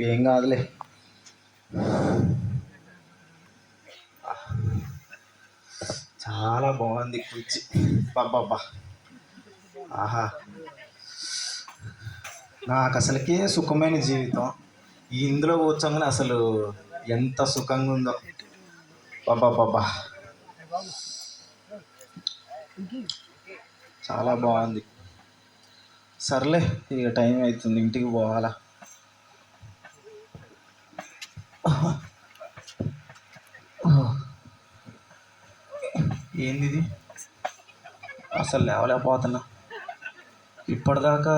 ఏం కాదులే. చాలా బాగుంది కుర్చీ. బాబ్బా, ఆహా, నాకు అసలుకే సుఖమైన జీవితం. ఇందులో కూర్చోగానే అసలు ఎంత సుఖంగా ఉందో. బాబ్బా, చాలా బాగుంది. సర్లే, ఇక టైం అవుతుంది, ఇంటికి పోవాలా. ఏంది ఇది? అసలు లేవలేకపోతున్నా. ఇప్పటిదాకా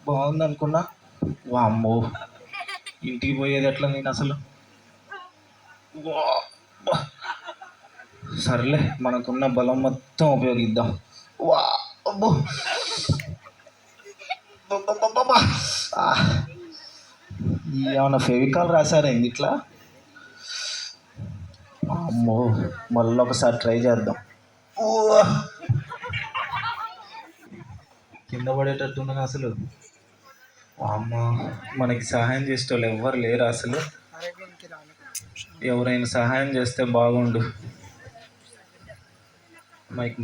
బాగుంది అనుకున్నా. వామ్మో, ఇంటికి పోయేది ఎట్లా నేను అసలు. సర్లే, మనకున్న బలం మొత్తం ఉపయోగిద్దాం. వా అబ్బో, ఏమన్నా ఫెవికాల్ రాశారేంది ఇట్లా? అమ్మో, మళ్ళీ ఒకసారి ట్రై చేద్దాం. కింద పడేటట్టున్నాను అసలు. అమ్మ, మనకి సహాయం చేసేటోళ్ళు ఎవ్వరు లేరు అసలు. ఎవరైనా సహాయం చేస్తే బాగుండు. మైక్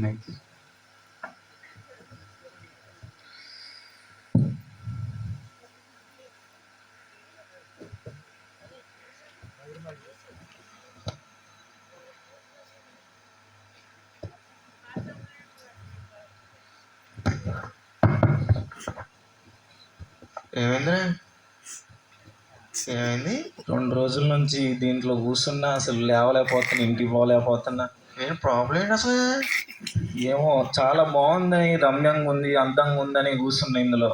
ఏమైంది? 2 రోజుల నుంచి దీంట్లో కూర్చున్నా, అసలు లేవలేకపోతున్నా, ఇంటికి పోలేకపోతున్నా. ఏం ప్రాబ్లం ఏంటి అసలు? ఏమో, చాలా బాగుందని, రమ్యంగా ఉంది, అందంగా ఉందని కూర్చున్నా ఇందులో.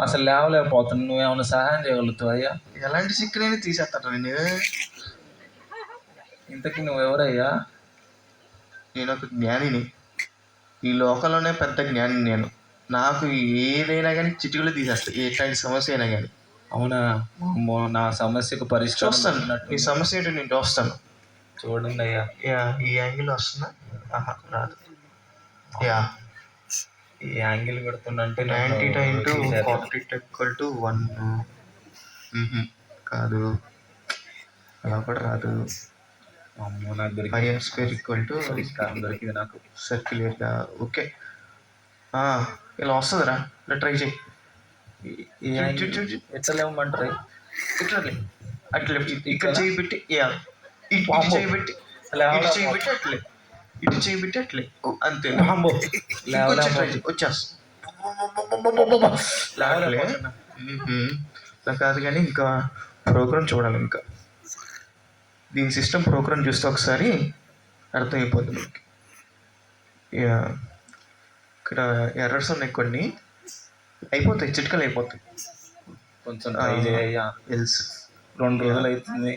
అసలు లేవలేకపోతున్నా. నువ్వేమైనా సహాయం చేయగలుగుతావు అయ్యా? ఎలాంటి సిక్కునైనా తీసేస్తాను నేను. ఇంతకీ నువ్వెవరయ్యా? నేను ఒక జ్ఞానిని. ఈ లోకంలోనే పెద్ద జ్ఞాని నేను. నాకు ఏదైనా కానీ చిటికలో తీసేస్తా, ఎట్లాంటి సమస్య అయినా కానీ. అవునా? నా సమస్యకు పరిష్కారం చూస్తాను. ఈ సమస్య ఏంటో నేను చూస్తాను. చూడండి అయ్యా. ఈ యాంగిల్ వస్తుందా? రాదు. ఈ యాంగిల్ పెడుతుందంటే 90/40 1. కాదు, అలా కూడా రాదు. అమ్మో, నాకు దొరికింది. పరిష్కారం దొరికింది నాకు. సర్క్యులర్గా ఓకే. ఇలా వస్తుందిరా, ఇలా ట్రై చేయి. ఎట్లా లేవమంటారు? ఇట్లా అట్లా ఇక్కడ చేయి పెట్టి, ఇటు చేయి పెట్టి, ఇటు చేయి పెట్టి అట్లే, ఇటు చేయి పెట్టి అట్లే, అంతే. వచ్చేస్తా. ఇలా కాదు కానీ ఇంకా ప్రోగ్రామ్ చూడాలి. ఇంకా దీని సిస్టమ్ ప్రోగ్రామ్ చూస్తే ఒకసారి అర్థమైపోతుంది మనకి. ఇక్కడ ఎర్రర్స్ ఉన్నాయి కొన్ని, అయిపోతాయి, చిట్కలు అయిపోతాయి. కొంచెం ట్రై చేయ్యా. ఎల్స్ 2 రోజులు అవుతుంది.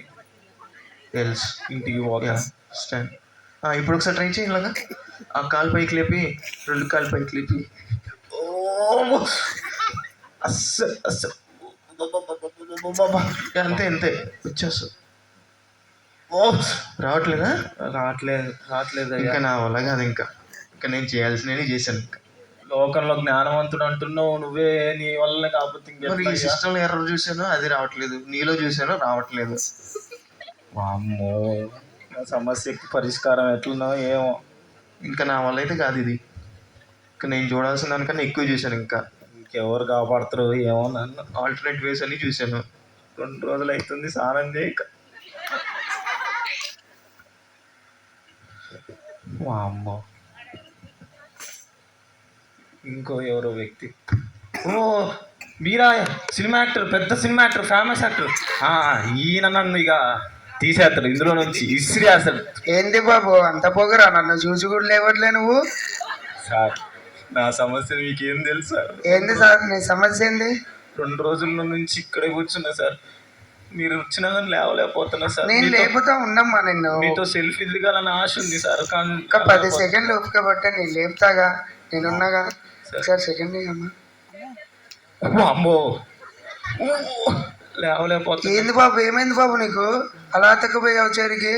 ఎల్స్ ఇంటికి పోతా. స్టాండ్. ఇప్పుడు ఒకసారి ట్రై చేయి. ఇలాగా ఆ కాలు పైకి లేపి, 2 కాలు పైకి లేపి. అస్సలు అంతే వచ్చేస్తా. రావట్లేదా? రావట్లేదు ఇంకా నా వల్ల కాదు. ఇంకా నేను చేయాల్సినవి చేశాను. ఇంకా లోకంలో జ్ఞానవంతుడు అంటున్నావు నువ్వే, నీ వల్లనే కాకపోతే ఈ సిస్టంలో ఎర్రర్ చూసాను, అది రావట్లేదు. నీలో చూసాను, రావట్లేదు. వామ్మో, సమస్యకి పరిష్కారం ఎట్లనో ఏమో. ఇంకా నా వల్ల అయితే కాదు ఇది. ఇంకా నేను చూడాల్సిన దానికన్నా ఎక్కువ చూశాను. ఇంకెవరు కాపాడుతారు ఏమో. నన్ను ఆల్టర్నేట్ వేస్ అని చూశాను. 2 రోజులు అవుతుంది స్నానం చేయక. వామ్మో, ఇంకో ఎవరో వ్యక్తి. మీరా? సినిమా యాక్టర్, పెద్ద సినిమా యాక్టర్, ఫేమస్ యాక్టర్. ఈయన నన్ను ఇక తీసేస్తాడు ఇందులో నుంచి, ఇస్త్రీ అసలు. ఏంది బాబు అంత పొగరా? నన్ను చూసి కూడా లేవట్లే నువ్వు. సార్, నా సమస్య మీకేం తెలుసు సార్? ఏంది సార్ నీ సమస్య ఏంది? 2 రోజుల నుంచి ఇక్కడే కూర్చున్నా సార్. మీరు వచ్చినా కానీ లేవలేకపోతున్నా సార్. నేను లేపుతా ఉన్నమ్మా నిన్ను. మీతో సెల్ఫీ దిగాలని ఆశ ఉంది సార్. కానీ 10 సెకండ్లు ఓపిక పట్టే నేను లేపుతాగా, నేనున్నాగా. సార్ సెకండ్ అమ్మా. అమ్మో, లేవలేకపోతున్నా. ఏంది బాబు, ఏమైంది బాబు నీకు? అలా తక్కుపోయావు చేరికి.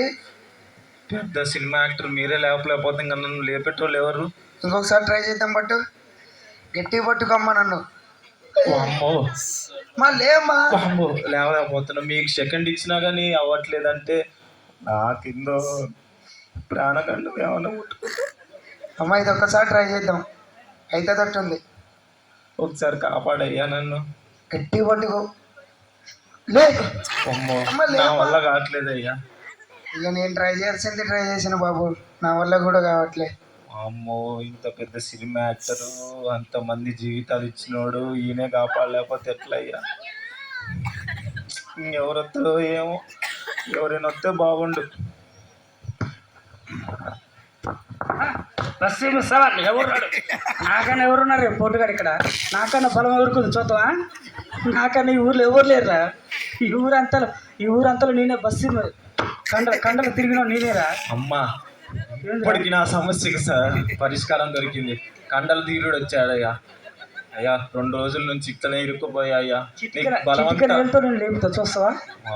పెద్ద సినిమా యాక్టర్ మీరే లేపలేకపోతే ఇంకా నన్ను లేపేటోళ్ళు ఎవరు? ఇంకొకసారి ట్రై చేద్దాం. గట్టిగా పట్టుకోమ్మా నన్ను. అమ్మో లేమ్మా. అమ్మో లేవలేకపోతున్నా. మీకు సెకండ్ ఇచ్చినా కానీ అవ్వట్లేదంటే నాకిందో ప్రాణగండం ఏమన్నా ముట్టుకుంటా. అమ్మ ఇది ఒక్కసారి ట్రై చేద్దాం, అయితే తట్టుంది. ఒకసారి కాపాడయ్యా నన్ను. గట్టి పట్టుకో. లే అమ్మో అమ్మ, నా లేమ్మా. వల్ల కావట్లేదయ్యా. ఇక నేను ట్రై చేయాల్సింది ట్రై చేసిన బాబు, నా వల్ల కూడా కావట్లే. అమ్మో ఇంత పెద్ద సినిమా యాక్టరు, అంతమంది జీవితాలు ఇచ్చినోడు, ఈయనే కాపాడలేకపోతే ఎట్లయ్యా? ఇంకెవరు వస్తారో ఏమో, ఎవరైనా వస్తే బాగుండు. బస్సు సవాల్ ఎవరున్నాడు? నాకన్నా ఎవరున్నారు పోటుగాడు ఇక్కడ? నాకన్నా బలం ఎవరుకుంది చూద్దామా? నాకన్నా ఈ ఊర్లో ఎవరు లేరురా. ఈ ఊరంతలో నేనే బస్సు కండలు తిరిగినా నేనేరా. అమ్మా ఇప్పటికి నా సమస్యకి సార్ పరిష్కారం దొరికింది. కండల తీరుడు వచ్చాడయ్యా. అయ్యా 2 రోజుల నుంచి ఇట్లనే ఇరుక్కుపోయా అయ్యా. నీకు బలవంతా వెళ్తూ నేను లేపుతా చూస్తావా?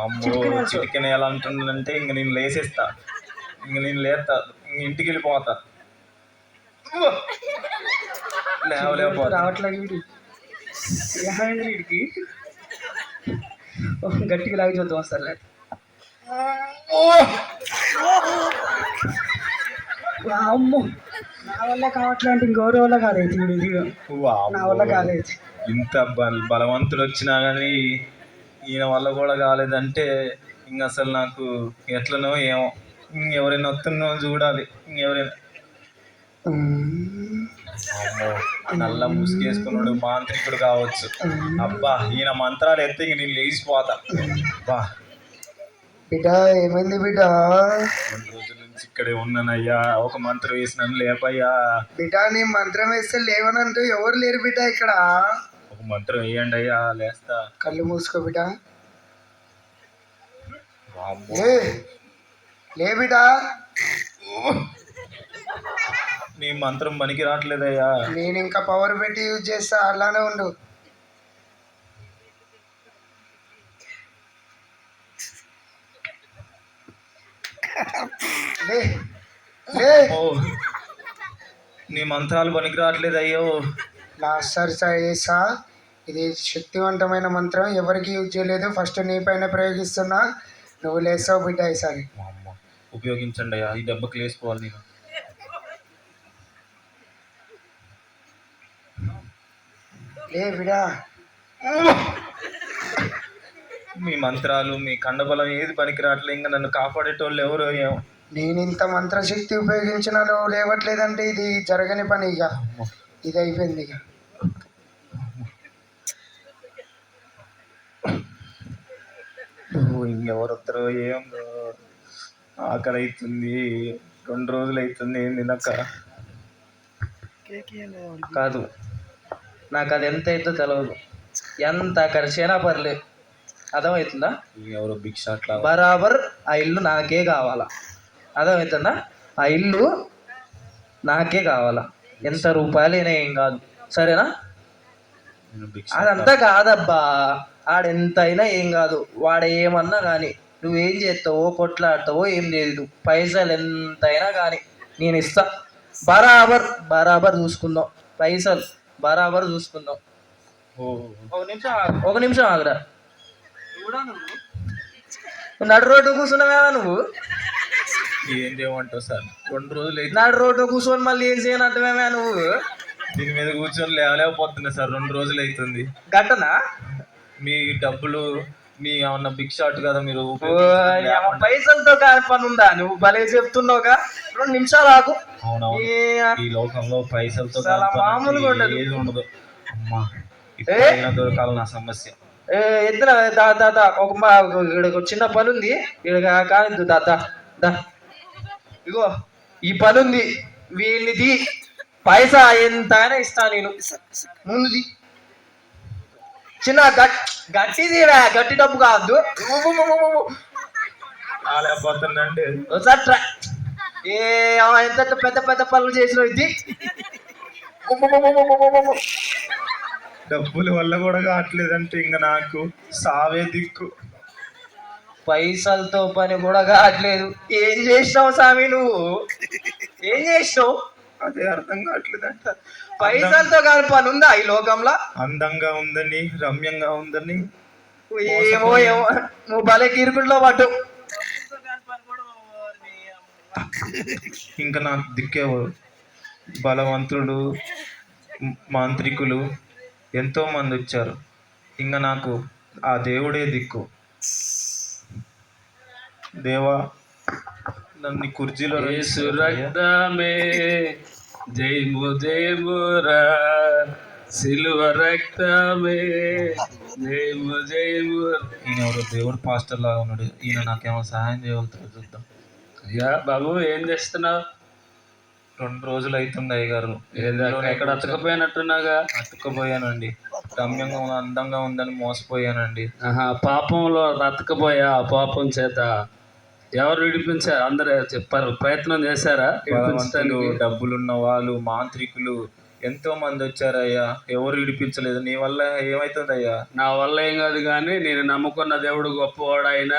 అమ్మో చిటికెన ఎలా అంటుందంటే ఇంక నేను లేసేస్తా, ఇంక నేను లేస్తా, ఇంక ఇంటికి వెళ్ళిపోతా. లేవలేకపోతా. రావట్లేదు వీడి. ఏమైంది వీడికి? గట్టిగా లాగి చూద్దాం సర్లే. అమ్మో నా వల్ల కావట్లే అంటే ఇంకెవరి వల్ల కాదైతే వీడు. నా వల్ల కాదైతే. ఇంత బలవంతుడు వచ్చినా కానీ ఈయన వల్ల కూడా కాలేదంటే ఇంక అసలు నాకు ఎట్లనో ఏమో. ఇంకెవరైనా వస్తున్నో చూడాలి. ఇంకెవరైనా అమ్మో నల్ల ముసుగేసుకున్నాడు, మాంత్రికుడు కావచ్చు. అబ్బా ఈయన మంత్రాలు ఎత్తే ఇంక నేను లేచిపోతా. అబ్బా బిడ్డ ఏమైంది బిడ్డ? 2 రోజుల నుంచి ఇక్కడే ఉన్నానయ్యా. ఒక మంత్రం వేసినాను లేపయ్యా. బిడ్డ నీ మంత్రం వేస్తే లేవనంటూ ఎవరు లేరు బిడ్డ ఇక్కడ. ఒక మంత్రం వేయండి అయ్యా లేస్తా. కళ్ళు మూసుకో బిడ్డ. వామ్మో. లే బిడ్డ. నీ మంత్రం పనికి రావట్లేదయ్యా. నేను ఇంకా పవర్ పెట్టి యూజ్ చేస్తా, అలానే ఉండు. లే లే. ఓ నీ మంత్రాలు పనికి రావట్లేదు అయ్యో. లాస్ట్ సారి చేస్తా. ఇది శక్తివంతమైన మంత్రం, ఎవరికి యూజ్ చేయలేదు. ఫస్ట్ నీ పైన ప్రయోగిస్తున్నా, నువ్వు లేస్తావు బిడ్డ ఈసారి. అమ్మ ఉపయోగించండి అయ్యా, ఈ దెబ్బకి లేచిపోవాలి నేను. లే బిడ్డ. మీ మంత్రాలు మీ కండబలం ఏది పనికి రావట్లేదు. ఇంకా నన్ను కాపాడేటోళ్ళు ఎవరో ఏమో. నేను ఇంత మంత్రశక్తి ఉపయోగించిన నువ్వు లేవట్లేదంటే ఇది జరగని పని. ఇక ఇది అయిపోయింది. ఇక ఇంకెవరు వస్తారో ఏం. ఆకలి అవుతుంది, 2 రోజులు అవుతుంది ఏం తినక. కాదు, నాకు అది ఎంత అవుతుందో తెలియదు. ఎంత ఖర్చైనా పర్లేదు, అర్థమవుతుందా? ఎవరో బిగ్ షాట్లా బరాబర్ ఆ ఇల్లు నాకే కావాలా, అర్థమవుతుందా? ఆ ఇల్లు నాకే కావాలా, ఎంత రూపాయలైనా ఏం కాదు, సరేనా? అదంతా కాదబ్బా, ఆడెంతైనా ఏం కాదు, వాడేమన్నా కానీ నువ్వేం చేస్తావో కొట్లాడతావో ఏం లేదు, పైసలు ఎంతైనా కానీ నేను ఇస్తా. బరాబర్ చూసుకుందాం, పైసలు బరాబర్ చూసుకుందాం. ఒక నిమిషం ఆగురా. నడు రోడ్డు కూర్చున్నావా నువ్వు? ఏం చేయమంటావు సార్? 2 రోజులు అయితే నడు రోడ్డు కూర్చొని మళ్ళీ ఏం చేయనంటమేమా నువ్వు? దీని మీద కూర్చొని లేవలేకపోతున్నా సార్, 2 రోజులు అవుతుంది. గట్టనా? మీ డబ్బులు మీ ఏమన్నా బిగ్ షాట్ కదా మీరు. పైసలతో కాని పని ఉందా? నువ్వు భలే చెప్తున్నావుగా. 2 నిమిషాలు ఆగు. అవునవును, ఈ లోకంలో పైసలతో మామూలుగా ఉండదు. ఏది ఉండదు. అమ్మా ఇప్పుడు దొరకాలి నా సమస్య. ఇద్దరు దా ఒక చిన్న పని ఉంది ఇక్కడ కానీ దా ఇగో ఈ పని ఉంది, వీళ్ళది పైసా ఎంత అయినా ఇస్తా నేను. ముందుది చిన్న గట్టిది, గట్టి డబ్బు కాదు. ఆలేకపోతుందండి. ఒకసారి ఎంత పెద్ద పెద్ద పనులు చేసిన ఇది డబ్బుల వల్ల కూడా కావట్లేదంటే ఇంకా నాకు సావే దిక్కు. పైసలతో పని కూడా కావట్లేదు. ఏం చేసినావు స్వామి నువ్వు? ఏం చేసినావు? అదే అర్థం కావట్లేదంట. పైసలతో కాని పని ఉందా ఈ లోకంలో? అందంగా ఉందని, రమ్యంగా ఉందని ఏమో ఏమో, నువ్వు భలే కిరుకుల్లో పట్టు. ఇంకా నాకు దిక్కేవారు బలవంతులు, మాంత్రికులు ఎంతో మంది వచ్చారు. ఇంకా నాకు ఆ దేవుడే దిక్కు. దేవా, నన్ను ఈ కుర్చీలో యేసు రక్తమే జయము జయమురా, సిలువ రక్తమే జయము జయము. ఈయన ఎవరో దేవుడు పాస్టర్ లాగా ఉన్నాడు. ఈయన నాకేమో సహాయం చేయగలుగుతాడు, చూద్దాం. అయ్యా బాబు, ఏం చేస్తున్నావు? 2 రోజులు అవుతుంది అయ్యగారు. ఎక్కడ అతకపోయినట్టున్నాగా? అతుక్కుపోయానండి. రమ్యంగా అందంగా ఉందని మోసపోయానండి. పాపంలో రతకపోయా. ఆ పాపం చేత ఎవరు విడిపించారు? అందరూ చెప్పారు, ప్రయత్నం చేశారా బలవంతులు, విడిపించడానికి? డబ్బులున్న వాళ్ళు, మాంత్రికులు ఎంతో మంది వచ్చారయ్యా. ఎవరు విడిపించలేదు. నీ వల్ల ఏమవుతుందయ్యా? నా వల్ల ఏం కాదు, కానీ నేను నమ్ముకున్న దేవుడు గొప్పవాడు. ఆయన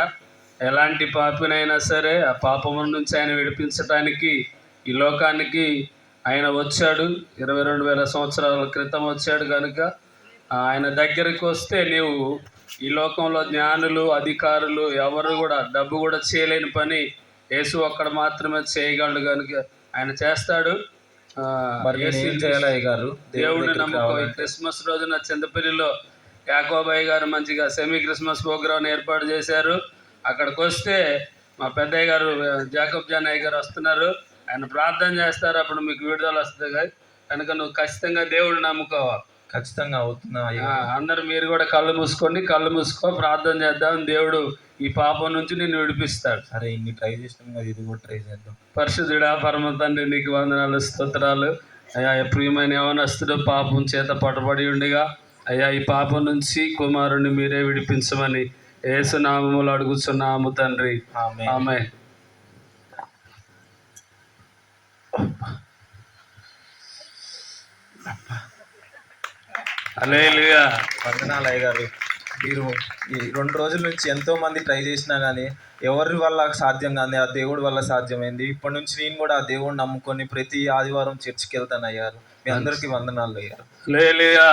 ఎలాంటి పాపినైనా సరే ఆ పాపం నుంచి ఆయన విడిపించడానికి ఈ లోకానికి ఆయన వచ్చాడు. 22,000 సంవత్సరాల క్రితం వచ్చాడు. కనుక ఆయన దగ్గరికి వస్తే నీవు ఈ లోకంలో జ్ఞానులు, అధికారులు ఎవరు కూడా డబ్బు కూడా చేయలేని పని యేసు ఒక్కడ మాత్రమే చేయగలడు. కనుక ఆయన చేస్తాడు. మరి నేను ఏం చేయాలి అయ్యగారు? దేవుడిని నమ్ముకో. ఈ క్రిస్మస్ రోజున చింతపల్లిలో యాకోబయ్య గారు మంచిగా సెమీ క్రిస్మస్ ప్రోగ్రాం ఏర్పాటు చేశారు. అక్కడికి వస్తే మా పెద్దయ్య గారు జాకబ్ జాన్ అయ్య గారు వస్తున్నారు. ఆయన ప్రార్థన చేస్తారు. అప్పుడు మీకు విడుదల వస్తుంది. కనుక నువ్వు ఖచ్చితంగా దేవుడిని నమ్ముకోవాలి. ఖచ్చితంగా అవుతున్నా అయ్యా. అందరు మీరు కూడా కళ్ళు మూసుకోండి. కళ్ళు మూసుకో, ప్రార్థన చేద్దాం. దేవుడు ఈ పాపం నుంచి నిన్ను విడిపిస్తాడు. సరే, ఇన్ని ట్రై చేస్తాం కదా, ఇది కూడా ట్రై చేద్దాం. పరిశుద్ధుడా, పరమ తండ్రి, నీకు వందనాలు, స్తోత్రాలు. అయ్యా, ప్రియమైన యవనస్తుడు పాపం చేత పట్టుబడి ఉండగా అయ్యా, ఈ పాపం నుంచి కుమారుణ్ణి మీరే విడిపించమని యేసు నామములో అడుగుచున్నాము తండ్రి. ఆమేన్. ఆమేన్. హల్లెలూయా. వందనాలు అయ్యగారు. మీరు ఈ 2 రోజుల నుంచి ఎంతో మంది ట్రై చేసినా కానీ ఎవరి వల్ల సాధ్యం కానీ ఆ దేవుడి వల్ల సాధ్యమైంది. ఇప్పటి నుంచి నేను కూడా ఆ దేవుడిని నమ్ముకొని ప్రతి ఆదివారం చర్చికి వెళ్తాను అయ్యారు. మీ అందరికీ వందనాలు అయ్యారు. హల్లెలూయా.